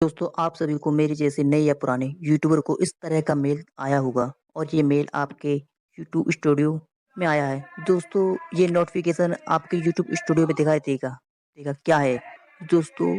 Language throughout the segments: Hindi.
दोस्तों आप सभी को मेरे जैसे नए या पुराने यूट्यूबर को इस तरह का मेल आया होगा और ये मेल आपके यूट्यूब स्टूडियो में आया है। दोस्तों ये नोटिफिकेशन आपके यूट्यूब स्टूडियो में दिखाई देगा देगा क्या है। दोस्तों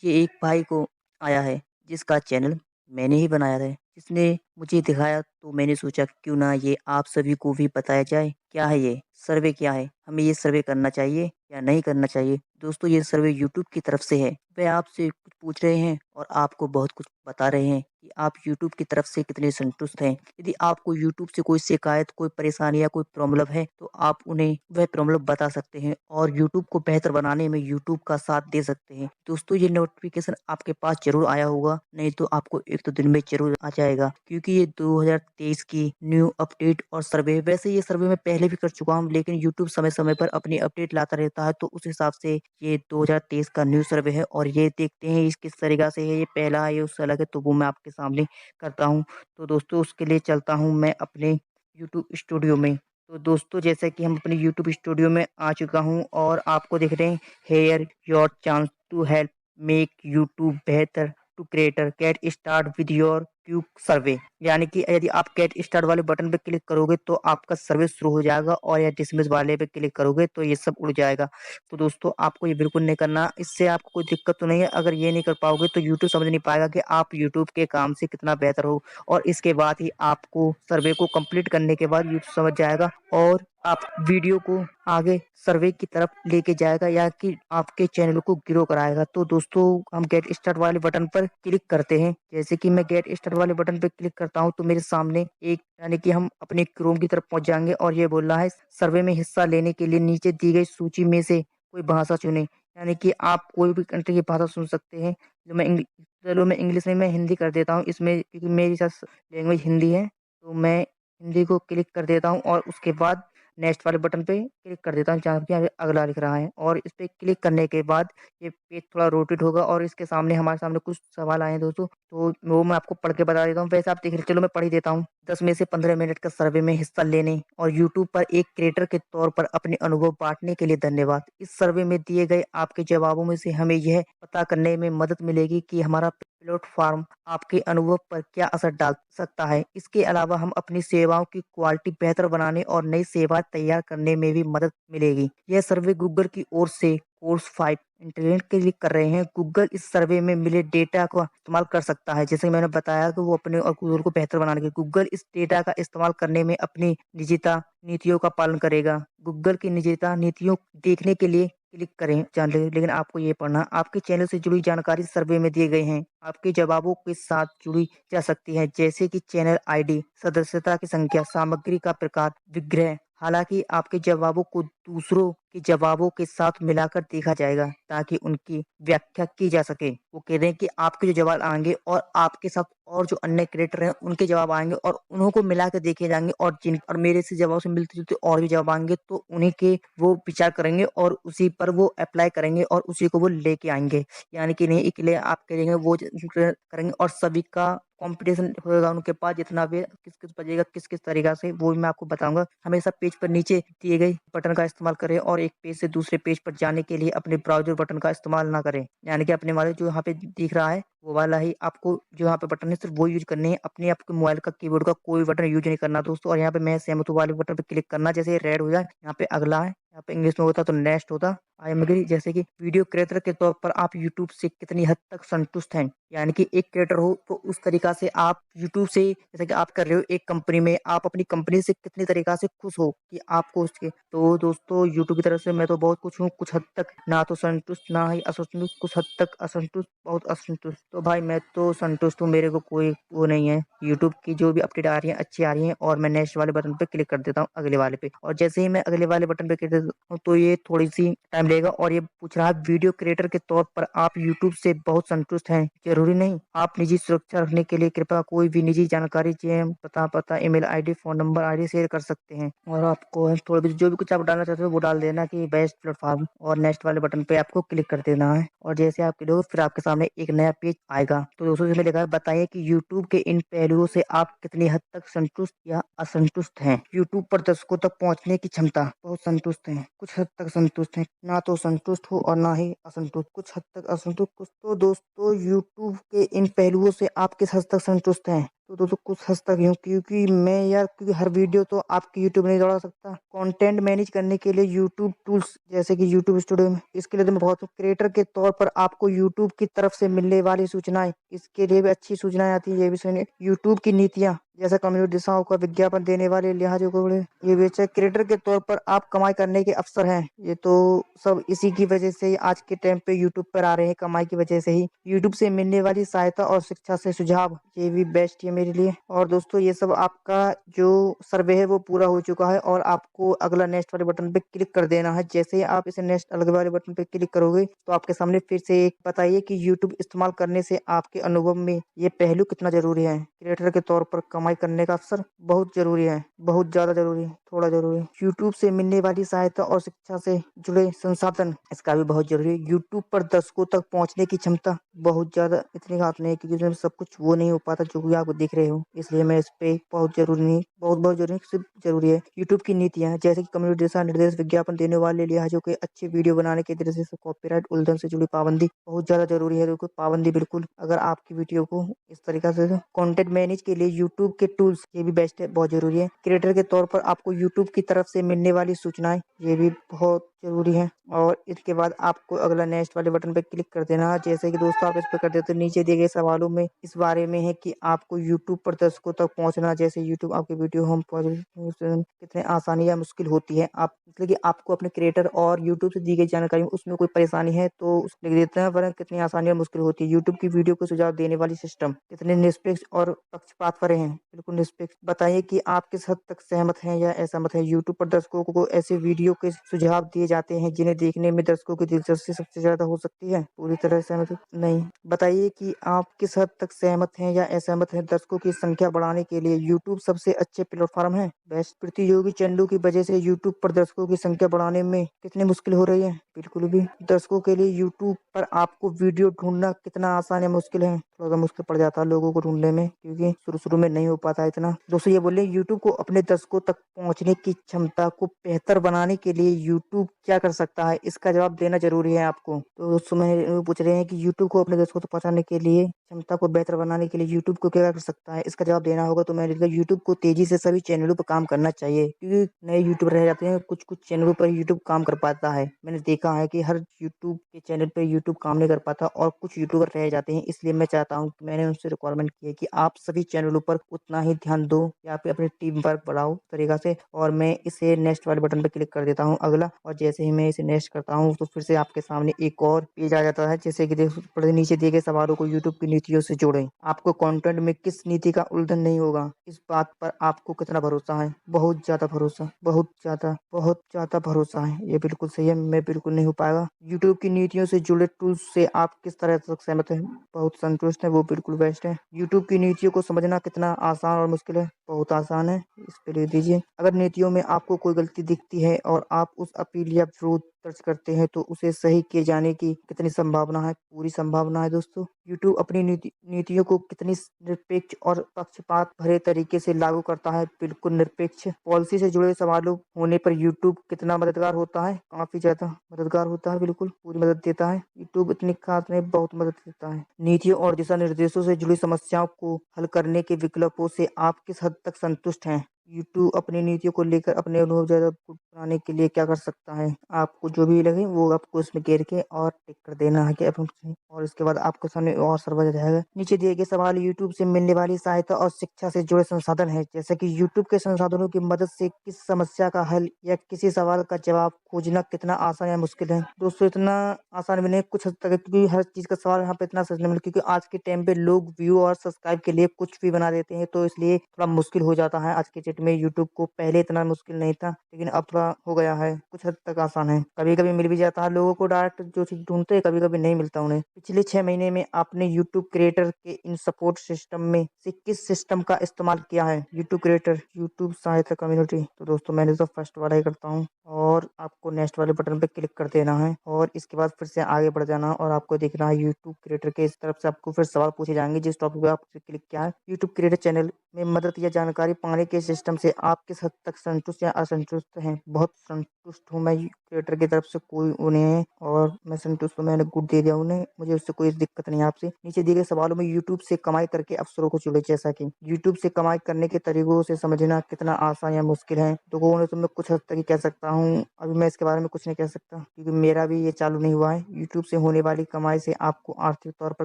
ये एक भाई को आया है जिसका चैनल मैंने ही बनाया है, जिसने मुझे दिखाया तो मैंने सोचा क्यों ना ये आप सभी को भी बताया जाए। क्या है ये सर्वे, क्या है, हमें ये सर्वे करना चाहिए या नहीं करना चाहिए। दोस्तों ये सर्वे यूट्यूब की तरफ से है। वे आपसे कुछ पूछ रहे हैं और आपको बहुत कुछ बता रहे हैं कि आप यूट्यूब की तरफ से कितने संतुष्ट हैं। यदि आपको यूट्यूब से कोई शिकायत, कोई परेशानी या कोई प्रॉब्लम है तो आप उन्हें वह प्रॉब्लम बता सकते हैं और यूट्यूब को बेहतर बनाने में यूट्यूब का साथ दे सकते हैं। दोस्तों ये नोटिफिकेशन आपके पास जरूर आया होगा, नहीं तो आपको एक दो दिन में जरूर आ जाएगा, क्योंकि ये 2023 की न्यू अपडेट और सर्वे। वैसे ये सर्वे मैं पहले भी कर चुका हूँ, लेकिन यूट्यूब समय समय पर अपनी अपडेट लाता रहता है, तो उस हिसाब से ये 2023 का न्यू सर्वे है। और ये देखते हैं इस किस तरीका से है, ये पहला है, ये उससे अलग है, तो वो मैं आपके सामने करता हूँ। तो दोस्तों उसके लिए चलता हूँ मैं अपने यूट्यूब स्टूडियो में। तो दोस्तों जैसे कि हम अपने यूट्यूब स्टूडियो में आ चुका हूँ और आपको दिख रहे हैं here your chance to help make YouTube बेहतर to creator get start with your quick survey. यानी कि यदि आप गेट स्टार्ट वाले बटन पे क्लिक करोगे तो आपका सर्वे शुरू हो जाएगा, और या डिसमिस वाले पे क्लिक करोगे तो ये सब उड़ जाएगा। तो दोस्तों आपको ये बिल्कुल नहीं करना, इससे आपको कोई दिक्कत तो नहीं है। अगर ये नहीं कर पाओगे तो यूट्यूब समझ नहीं पाएगा कि आप यूट्यूब के काम से कितना बेहतर हो, और इसके बाद ही आपको सर्वे को कंप्लीट करने के बाद यूट्यूब समझ जाएगा और आप वीडियो को आगे सर्वे की तरफ लेके जाएगा या कि आपके चैनल को ग्रो कराएगा। तो दोस्तों हम गेट स्टार्ट वाले बटन पर क्लिक करते हैं। जैसे कि मैं गेट स्टार्ट वाले बटन पर क्लिक करता हूं तो मेरे सामने एक, यानी कि हम अपने क्रोम की तरफ पहुंच जाएंगे और ये बोल रहा है सर्वे में हिस्सा लेने के लिए नीचे दी गई सूची में से कोई भाषा चुने। यानी कि आप कोई भी कंट्री की भाषा सुन सकते हैं। जो मैं चलो मैं इंग्लिश में मैं हिंदी कर देता हूँ इसमें, क्योंकि मेरी लैंग्वेज हिंदी है। तो मैं हिंदी को क्लिक कर देता हूँ और उसके बाद नेक्स्ट वाले बटन पे क्लिक कर देता हूँ जहाँ पे आगे अगला लिख रहा है, और इस पे क्लिक करने के बाद ये पेज थोड़ा रोटेट होगा और इसके सामने हमारे सामने कुछ सवाल आए हैं दोस्तों। तो वो मैं आपको पढ़ के बता देता हूँ। वैसे आप देख रहे, चलो मैं पढ़ ही देता हूँ। 10 में से 15 मिनट का सर्वे में हिस्सा लेने और यूट्यूब पर एक क्रिएटर के तौर पर अपने अनुभव बांटने के लिए धन्यवाद। इस सर्वे में दिए गए आपके जवाबों में से हमें यह पता करने में मदद मिलेगी कि हमारा प्लेटफॉर्म आपके अनुभव पर क्या असर डाल सकता है। इसके अलावा हम अपनी सेवाओं की क्वालिटी बेहतर बनाने और नई सेवाएं तैयार करने में भी मदद मिलेगी। यह सर्वे गूगल की ओर से कोर्स 5 इंटरनेट के लिए कर रहे हैं। गूगल इस सर्वे में मिले डेटा का इस्तेमाल कर सकता है। जैसे मैंने बताया कि वो अपने और गूगल को बेहतर बनाने के, गूगल इस डेटा का इस्तेमाल करने में अपनी निजता नीतियों का पालन करेगा। गूगल की निजता नीतियों देखने के लिए क्लिक करें जान ले, लेकिन आपको ये पढ़ना, आपके चैनल से जुड़ी जानकारी सर्वे में दिए गए हैं आपके जवाबों के साथ जुड़ी जा सकती है, जैसे कि चैनल आईडी, सदस्यता की संख्या, सामग्री का प्रकार, विग्रह। हालांकि आपके जवाबों को दूसरों के जवाबों के साथ मिलाकर देखा जाएगा ताकि उनकी व्याख्या की जा सके। वो कह रहे हैं कि आपके जो जवाब आएंगे और आपके साथ और जो अन्य क्रिएटर हैं उनके जवाब आएंगे और उन्हों को मिला के देखे जाएंगे, और जिन और मेरे से जवाब से मिलते जुलते और भी जवाब आएंगे तो उन्हीं के वो विचार करेंगे और उसी पर वो अप्लाई करेंगे और उसी को वो लेके आएंगे। यानी कि नहीं इसलिए आप करेंगे वो करेंगे और सभी का कंपटीशन होगा उनके पास, जितना भी किस किस बजेगा किस किस तरीका से वो भी मैं आपको बताऊंगा। हमेशा पेज पर नीचे दिए गए बटन का इस्तेमाल करें और एक पेज से दूसरे पेज पर जाने के लिए अपने ब्राउजर बटन का इस्तेमाल ना करें। यानी कि अपने वाले जो यहाँ पे दिख रहा है वो वाला ही आपको, जो यहाँ पे बटन है सिर्फ वो यूज करने हैं। अपने आपके मोबाइल का कीबोर्ड का कोई बटन यूज नहीं करना दोस्तों। और यहाँ पे मैं सहमत हूँ वाले बटन पे क्लिक करना, जैसे रेड हो जाए यहाँ पे अगला है, यहाँ पे इंग्लिश में होता तो नेक्स्ट होता आई एम एग्री। जैसे कि वीडियो क्रिएटर के तौर पर आप यूट्यूब से कितनी हद तक संतुष्ट हैं। यानी कि एक क्रिएटर हो तो उस तरीका से आप यूट्यूब से, जैसे कि आप कर रहे हो एक कंपनी में, आप अपनी कंपनी से कितनी तरीका से खुश हो कि आपको उसके। तो दोस्तों यूट्यूब की तरफ से मैं तो बहुत कुछ हूँ, कुछ हद तक ना तो संतुष्ट ना ही असंतुष्ट, कुछ हद तक असंतुष्ट, बहुत असंतुष्ट। तो भाई मैं तो संतुष्ट हूँ, मेरे को कोई वो नहीं है। यूट्यूब की जो भी अपडेट आ रही है अच्छी आ रही है, और मैं नेक्स्ट वाले बटन पे क्लिक कर देता हूँ अगले वाले पे, और जैसे ही मैं अगले वाले बटन पे क्लिक देता हूँ तो ये थोड़ी सी टाइम लेगा। और ये पूछ रहा है वीडियो क्रिएटर के तौर पर आप यूट्यूब से बहुत संतुष्ट हैं। जरूरी नहीं, आप निजी सुरक्षा रखने के लिए कृपया कोई भी निजी जानकारी चाहिए, पता email ID phone number ID share कर सकते हैं। और आपको थोड़ा भी जो भी कुछ आप डालना चाहते हो वो डाल देना कि बेस्ट प्लेटफॉर्म, और नेक्स्ट वाले बटन पे आपको क्लिक कर देना है। और जैसे आप क्लिक फिर आपके सामने एक नया पेज आएगा। तो दोस्तों इसमें लिखा है बताइए कि यूट्यूब के इन पहलुओं से आप कितनी हद तक संतुष्ट या असंतुष्ट हैं। यूट्यूब पर दर्शकों तक पहुंचने की क्षमता, बहुत संतुष्ट हैं। हैं, कुछ हद तक संतुष्ट हैं, ना तो संतुष्ट हो और ना ही असंतुष्ट, कुछ हद तक असंतुष्ट। कुछ तो दोस्तों यूट्यूब के इन पहलुओं से आप किस हद तक संतुष्ट हैं? तो दोस्तों कुछ हद तक यूँ, क्योंकि मैं यार क्योंकि हर वीडियो तो आपकी यूट्यूब नहीं दौड़ा सकता। कंटेंट मैनेज करने के लिए यूट्यूब टूल्स जैसे कि यूट्यूब स्टूडियो में, इसके लिए तो मैं बहुत क्रिएटर के तौर पर आपको यूट्यूब की तरफ से मिलने वाली सूचनाएं, इसके लिए भी अच्छी सूचनाएं आती है, ये भी सुनिए। यूट्यूब की नीतियां जैसा कम्युनिटी दिशाओं का विज्ञापन देने वाले लिहाजों को बड़े ये बेचे क्रिएटर के तौर पर आप कमाई करने के अवसर हैं। ये तो सब इसी की वजह से ही आज के टाइम पे यूट्यूब पर आ रहे हैं, कमाई की वजह से ही। यूट्यूब से मिलने वाली सहायता और शिक्षा से सुझाव, ये भी बेस्ट है मेरे लिए। और दोस्तों ये सब आपका जो सर्वे है वो पूरा हो चुका है और आपको अगला नेक्स्ट वाले बटन पे क्लिक कर देना है। जैसे ही आप इसे नेक्स्ट अलग वाले बटन पे क्लिक करोगे तो आपके सामने फिर से एक बताइए कि यूट्यूब इस्तेमाल करने से आपके अनुभव में ये पहलू कितना जरूरी है। क्रिएटर के तौर पर कमाई करने का अवसर बहुत जरूरी है, बहुत ज्यादा जरूरी है, थोड़ा जरूरी है। यूट्यूब से मिलने वाली सहायता और शिक्षा से जुड़े संसाधन, इसका भी बहुत जरूरी है। यूट्यूब पर दर्शकों तक पहुंचने की क्षमता बहुत ज्यादा इतनी खास नहीं है, क्योंकि उसमें सब कुछ वो नहीं हो पाता जो भी आप देख रहे हो, इसलिए मैं इस पे बहुत जरूरी नहीं, बहुत जरूरी सिर्फ जरूरी है। यूट्यूब की नीतियां जैसे कि कम्युनिटी दिशा निर्देश, विज्ञापन देने वाले लिहाजों के अच्छे वीडियो बनाने के दृष्टि से कॉपीराइट उल्लंघन से जुड़ी पाबंदी बहुत ज्यादा जरूरी है। देखो पाबंदी बिल्कुल, अगर आपकी वीडियो को इस तरीका से कंटेंट मैनेज के लिए यूट्यूब के टूल्स ये भी बेस्ट है, बहुत जरूरी है। क्रिएटर के तौर पर आपको यूट्यूब की तरफ से मिलने वाली सूचनाएं ये भी बहुत जरूरी है। और इसके बाद आपको अगला नेक्स्ट वाले बटन पे क्लिक कर देना है। जैसे कि दोस्तों आप इस पे कर देते तो नीचे दिए गए सवालों में इस बारे में है कि आपको यूट्यूब पर दर्शकों तक पहुंचना, जैसे यूट्यूब आपके वीडियो हम कितने आसानी या मुश्किल होती है। आप मतलब कि आपको अपने क्रिएटर और यूट्यूब से दी गई जानकारी में उसमें कोई परेशानी है तो लिख देते हैं, वरना कितनी आसानी और मुश्किल होती है। यूट्यूब की वीडियो को सुझाव देने वाली सिस्टम कितने निष्पक्ष और पक्षपात भरे हैं, बिल्कुल निष्पक्ष। बताइए कि आप किस हद तक सहमत हैं या असहमत हैं। यूट्यूब पर दर्शकों को ऐसे वीडियो के सुझाव दिए जाते हैं जिन्हें देखने में दर्शकों की दिलचस्पी सबसे ज्यादा हो सकती है। पूरी तरह सहमत नहीं। बताइए कि आप किस हद तक सहमत हैं या असहमत हैं। दर्शकों की संख्या बढ़ाने के लिए यूट्यूब सबसे अच्छे प्लेटफॉर्म है। बेस्ट प्रतियोगी चैनलों की वजह से यूट्यूब पर दर्शकों की संख्या बढ़ाने में कितनी मुश्किल हो रही है। बिल्कुल भी। दर्शकों के लिए यूट्यूब पर आपको वीडियो ढूंढना कितना आसान या मुश्किल है। थोड़ा सा मुश्किल पड़ जाता है लोगों को ढूंढने में, क्योंकि शुरू शुरू में नहीं हो पाता इतना। दोस्तों ये बोले यूट्यूब को अपने दर्शकों तक पहुंचने की क्षमता को बेहतर बनाने के लिए यूट्यूब क्या कर सकता है, इसका जवाब देना जरूरी है आपको। तो दोस्तों मैं पूछ रहे हैं कि यूट्यूब को अपने दर्शकों तक पहुंचाने के लिए क्षमता को बेहतर बनाने के लिए यूट्यूब को क्या कर सकता है, इसका जवाब देना होगा। तो मैंने लिखा यूट्यूब को तेजी से सभी चैनलों पर काम करना चाहिए, क्योंकि नए यूट्यूबर रह जाते हैं, कुछ कुछ चैनलों पर यूट्यूब काम कर पाता है। मैंने देखा है कि हर यूट्यूब के चैनल पर यूट्यूब काम नहीं कर पाता और कुछ यूट्यूबर रह जाते हैं। इसलिए मैं चाहता हूँ, मैंने उनसे रिक्वायरमेंट की है कि आप सभी चैनलों पर उतना ही ध्यान दो या फिर अपनी टीम वर्क बढ़ाओ तरीका से। और मैं इसे नेक्स्ट वाले बटन पर क्लिक कर देता हूँ अगला, और जैसे ही मैं इसे नेक्स्ट करता हूँ तो फिर से आपके सामने एक और पेज आ जाता है। जैसे कि नीचे दिए गए सवालों को यूट्यूब की नीतियों से जोड़ें। आपको कंटेंट में किस नीति का उल्लंघन नहीं होगा, इस बात पर आपको कितना भरोसा है। बहुत ज्यादा भरोसा, बहुत ज्यादा भरोसा है। ये बिल्कुल सही है, मैं बिल्कुल नहीं हो पाएगा। यूट्यूब की नीतियों से जुड़े टूल्स से आप किस तरह तक सहमत हैं। बहुत संतुष्ट है, वो बिल्कुल बेस्ट है। यूट्यूब की नीतियों को समझना कितना आसान और मुश्किल है। बहुत आसान है, इस पे लिख दीजिए। अगर नीतियों में आपको कोई गलती दिखती है और आप उस अपील या विरोध दर्ज करते हैं तो उसे सही किए जाने की कितनी संभावना है। पूरी संभावना है दोस्तों। यूट्यूब अपनी नीतियों को कितनी निरपेक्ष और पक्षपात भरे तरीके से लागू करता है। बिल्कुल निरपेक्ष। पॉलिसी से जुड़े सवालों होने पर यूट्यूब कितना मददगार होता है। काफी ज्यादा मददगार होता है, बिल्कुल पूरी मदद देता है। यूट्यूब इतनी खास नहीं, बहुत मदद देता है। नीतियों और दिशा निर्देशों से जुड़ी समस्याओं को हल करने के विकल्पों से आप किस हद तक संतुष्ट हैं। यूट्यूब अपनी नीतियों को लेकर अपने अनुभव ज्यादा बनाने के लिए क्या कर सकता है। आपको जो भी लगे वो आपको इसमें घेर के और टिक कर देना है कि और इसके बाद आपके सामने और सर्वर जाएगा। नीचे दिए गए सवाल यूट्यूब से मिलने वाली सहायता और शिक्षा से जुड़े संसाधन है। जैसे कि यूट्यूब के संसाधनों की मदद से किस समस्या का हल या किसी सवाल का जवाब खोजना कितना आसान या मुश्किल है। दोस्तों इतना आसान भी नहीं, कुछ हद तक है, क्योंकि हर चीज का सवाल यहाँ पे इतना सच नहीं मिलता, क्योंकि आज के टाइम पे लोग व्यू और सब्सक्राइब के लिए कुछ भी बना देते हैं, तो इसलिए थोड़ा मुश्किल हो जाता है आज के डेट में। यूट्यूब को पहले इतना मुश्किल नहीं था, लेकिन अब थोड़ा हो गया है, कुछ हद तक आसान है। कभी कभी मिल भी जाता है लोगों को डायरेक्ट जो चीज ढूंढते हैं, कभी कभी नहीं मिलता उन्हें। पिछले 6 महीने में आपने यूट्यूब क्रिएटर के इन सपोर्ट सिस्टम में से किस सिस्टम का इस्तेमाल किया है। यूट्यूब क्रिएटर, यूट्यूब सहायता कम्युनिटी। तो दोस्तों मैंने तो फर्स्ट वाला ही करता हूँ और आपको नेक्स्ट वाले बटन पे क्लिक कर देना है और इसके बाद फिर से आगे बढ़ जाना और आपको देखना है यूट्यूब क्रिएटर के इस तरफ से आपको फिर सवाल पूछे जाएंगे जिस टॉपिक पे आपने क्लिक किया है। यूट्यूब क्रिएटर चैनल में मदद या जानकारी पाने के सिस्टम सिस्टम से आप किस हद तक संतुष्ट या असंतुष्ट हैं? बहुत संतुष्ट हूँ मैं क्रिएटर की तरफ से, कोई उन्हें और मैं संतुष्ट हूँ, मैंने गुड दे दिया उन्हें, मुझे उससे कोई दिक्कत नहीं है आपसे। नीचे दिए गए सवालों में यूट्यूब से कमाई करके अवसरों को चुनें, जैसा कि यूट्यूब से कमाई करने के तरीकों से समझना कितना आसान या मुश्किल है। तो वो तो मैं कुछ हद तक ही कह सकता हूँ, अभी मैं इसके बारे में कुछ नहीं कह सकता क्योंकि मेरा भी ये चालू नहीं हुआ है। यूट्यूब से होने वाली कमाई से आपको आर्थिक तौर पर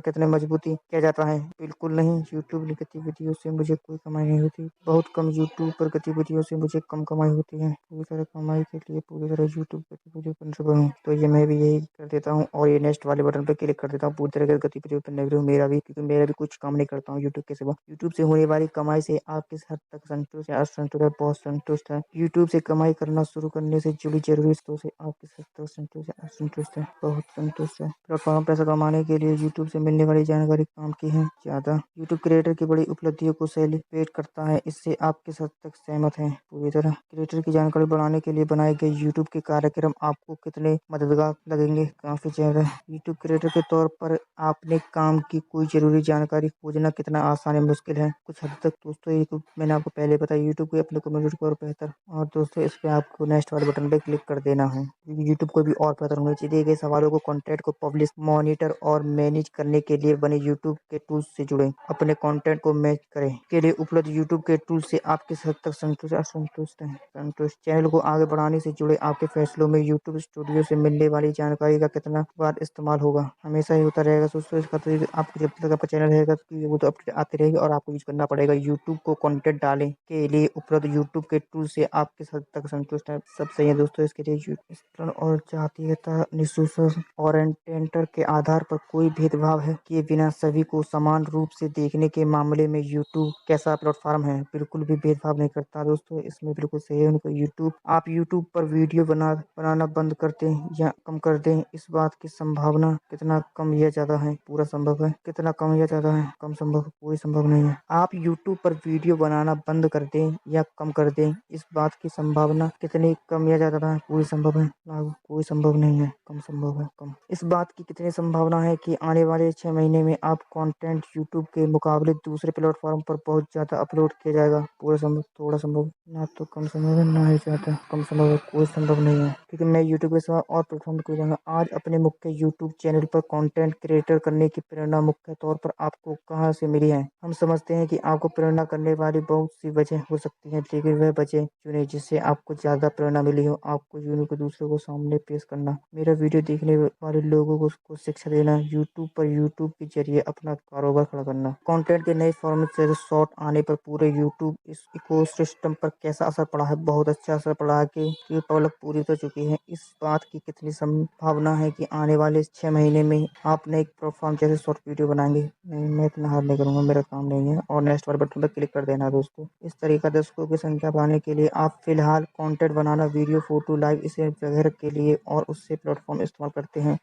कितने मजबूती किया जाता है? बिल्कुल नहीं, यूट्यूब की गतिविधियों से मुझे कोई कमाई नहीं होती, बहुत कम यूट्यूब पर गतिविधियों से मुझे कम कमाई होती है। पूरी तरह कमाई के लिए पूरी तरह यूट्यूब गतिविधियों पर निर्भर हूँ, तो ये मैं भी यही कर देता हूँ और ये नेक्स्ट वाले बटन पर क्लिक कर देता हूँ। पूरी तरह की गतिविधियों पर निर्भर हूँ मेरा भी, क्योंकि मेरा भी कुछ काम नहीं करता हूँ यूट्यूब के सिवा। यूट्यूब से होने वाली कमाई से आप किस हद तक संतुष्ट या असंतुष्ट है? बहुत संतुष्ट है। यूट्यूब से कमाई करना शुरू करने से जुड़ी जरूरी चीजों से आप किस हद तक संतुष्ट या असंतुष्ट है? बहुत संतुष्ट है। प्लेटफॉर्म पैसा कमाने के लिए यूट्यूब से मिलने वाली जानकारी काम की है ज्यादा। यूट्यूब क्रिएटर की बड़ी उपलब्धियों को सेलिब्रेट करता है, इससे आप किस हद तक सहमत हैं? पूरी तरह। क्रिएटर की जानकारी बढ़ाने के लिए बनाए गए यूट्यूब के कार्यक्रम आपको कितने मददगार लगेंगे? काफी ज्यादा। यूट्यूब क्रिएटर के तौर पर आपने काम की कोई जरूरी जानकारी खोजना कितना आसान या मुश्किल है? कुछ हद तक दोस्तों, ये तो मैंने आपको पहले बताया, यूट्यूब को अपने कम्युनिटी को और बेहतर। और दोस्तों इस पे आपको नेक्स्ट वाले बटन पे क्लिक कर देना है, क्योंकि यूट्यूब को भी और बेहतर होना चाहिए। दिए गए सवालों को कंटेंट को पब्लिश, मॉनिटर और मैनेज करने के लिए बने यूट्यूब के टूल्स से जुड़े। अपने कंटेंट को मैच करें के लिए उपलब्ध यूट्यूब के टूल से आप किस हद तक संतुष्ट असंतुष्ट हैं? संतुष्ट। चैनल को आगे बढ़ाने से जुड़े आपके फैसलों में यूट्यूब स्टूडियो से मिलने वाली जानकारी का कितना बार इस्तेमाल होगा? हमेशा ही होता रहेगा दोस्तों। इसका तो आपको जब तक आपका चैनल रहेगा तो वो तो अपडेट आती रहेगी और आपको यूज करना पड़ेगा। यूट्यूब को कंटेंट डालने के लिए उपलब्ध यूट्यूब के टूल से आप किस हद तक संतुष्ट हैं? सब सही है दोस्तों। इसके लिए और जातीयता, निःशुल्क और एंटेंटर के आधार पर कोई भेदभाव है किए बिना सभी को समान रूप से देखने के मामले में यूट्यूब कैसा प्लेटफॉर्म है? बिल्कुल भी भेदभाव नहीं करता दोस्तों, इसमें बिल्कुल सही है उनको। आप यूट्यूब पर वीडियो बनाना बंद कर दें या कम कर दें, इस बात की संभावना कितना कम या ज्यादा है? पूरा संभव है। कितना कम या ज्यादा है? कम संभव। कोई संभव नहीं है। आप यूट्यूब पर वीडियो बनाना बंद कर दें या कम कर दें, इस बात की संभावना कितनी कम या ज्यादा है? पूरी संभव है। लागू। कोई संभव नहीं है। कम संभव है। कम। इस बात की कितनी संभावना है कि आने वाले 6 महीने में आप कंटेंट यूट्यूब के मुकाबले दूसरे प्लेटफॉर्म पर बहुत ज्यादा अपलोड किया जाएगा? पूरा संभव। थोड़ा संभव। ना तो कम संभव है ना ही ज्यादा। कम संभव है। कोई संभव नहीं है, क्योंकि मैं यूट्यूब के सिवा और प्लेटफॉर्म को जाऊंगा। आज अपने मुख्य यूट्यूब चैनल पर कंटेंट क्रिएटर करने की प्रेरणा मुख्य तौर पर आपको कहां से मिली है? हम समझते हैं कि आपको प्रेरणा करने वाली बहुत सी वजह हो सकती है, लेकिन वह वजह चुने जिससे आपको ज्यादा प्रेरणा मिली हो। आपको यूट्यूब को दूसरों को सामने पेश करना, मेरा वीडियो देखने वाले लोगों को शिक्षा देना, यूट्यूब पर यूट्यूब के जरिए अपना कारोबार खड़ा करना। कंटेंट के नए फॉर्मेट से शॉर्ट आने पर पूरे यूट्यूब इस इकोसिस्टम पर कैसा असर पड़ा है? बहुत अच्छा असर पड़ा है कि पलक पूरी हो चुकी है। इस बात की कितनी संभावना है कि आने वाले 6 महीने में आप नए प्लेटफॉर्म जैसे शॉर्ट वीडियो बनाएंगे? नहीं, मैं इतना हार्ड नहीं करूंगा, मेरा काम नहीं है। और नेक्स्ट वाले बटन पर क्लिक कर देना दोस्तों। इस तरीका दर्शकों की संख्या बढ़ाने के लिए आप फिलहाल कंटेंट बनाना, वीडियो, फोटो, लाइव इसे वगैरह के लिए और उससे प्लेटफॉर्म इस्तेमाल करते हैं।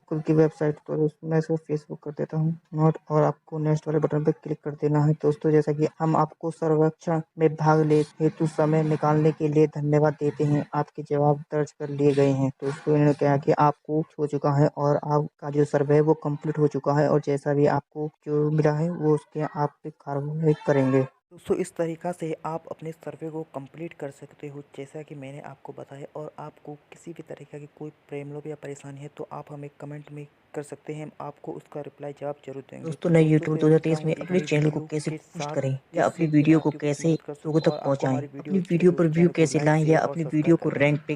खुद की वेबसाइट तो मैं सिर्फ फेसबुक कर देता हूँ नोट, और आपको नेक्स्ट वाले बटन पर क्लिक कर देना है दोस्तों। जैसा कि हम आपको सर्वेक्षण में भाग ले हेतु समय निकालने के लिए धन्यवाद देते हैं। आपके जवाब दर्ज कर लिए गए हैं दोस्तों। इन्होंने कहा कि आपको हो चुका है और आपका जो सर्वे है वो कंप्लीट हो चुका है, और जैसा भी आपको जो मिला है वो उसके आप पे कार्रवाई करेंगे दोस्तों। इस तरीका से आप अपने सर्वे को कंप्लीट कर सकते हो, जैसा कि मैंने आपको बताया। और आपको किसी भी तरीके की कोई प्रॉब्लम या परेशानी है तो आप हमें कमेंट में कर सकते हैं, हम आपको उसका रिप्लाई जवाब जरूर देंगे। दोस्तों तो नए दोस्तों यूट्यूबर फिर मिलता 2023 हूँ में एक अपने नई चैनल को वीडियो कैसे के बूस्ट साथ, करें या अपनी जिससे कि मैं वीडियो को आपकी कैसे मदद कर लोगों सकूँ तक और आपको पहुंचाएं, हमारी वीडियो अपनी अच्छी वीडियो लगे पर तो व्यू चैनल को कैसे लाइक लाएं या शेयर और अपनी वीडियो सब्सक्राइब को करें। रैंक पे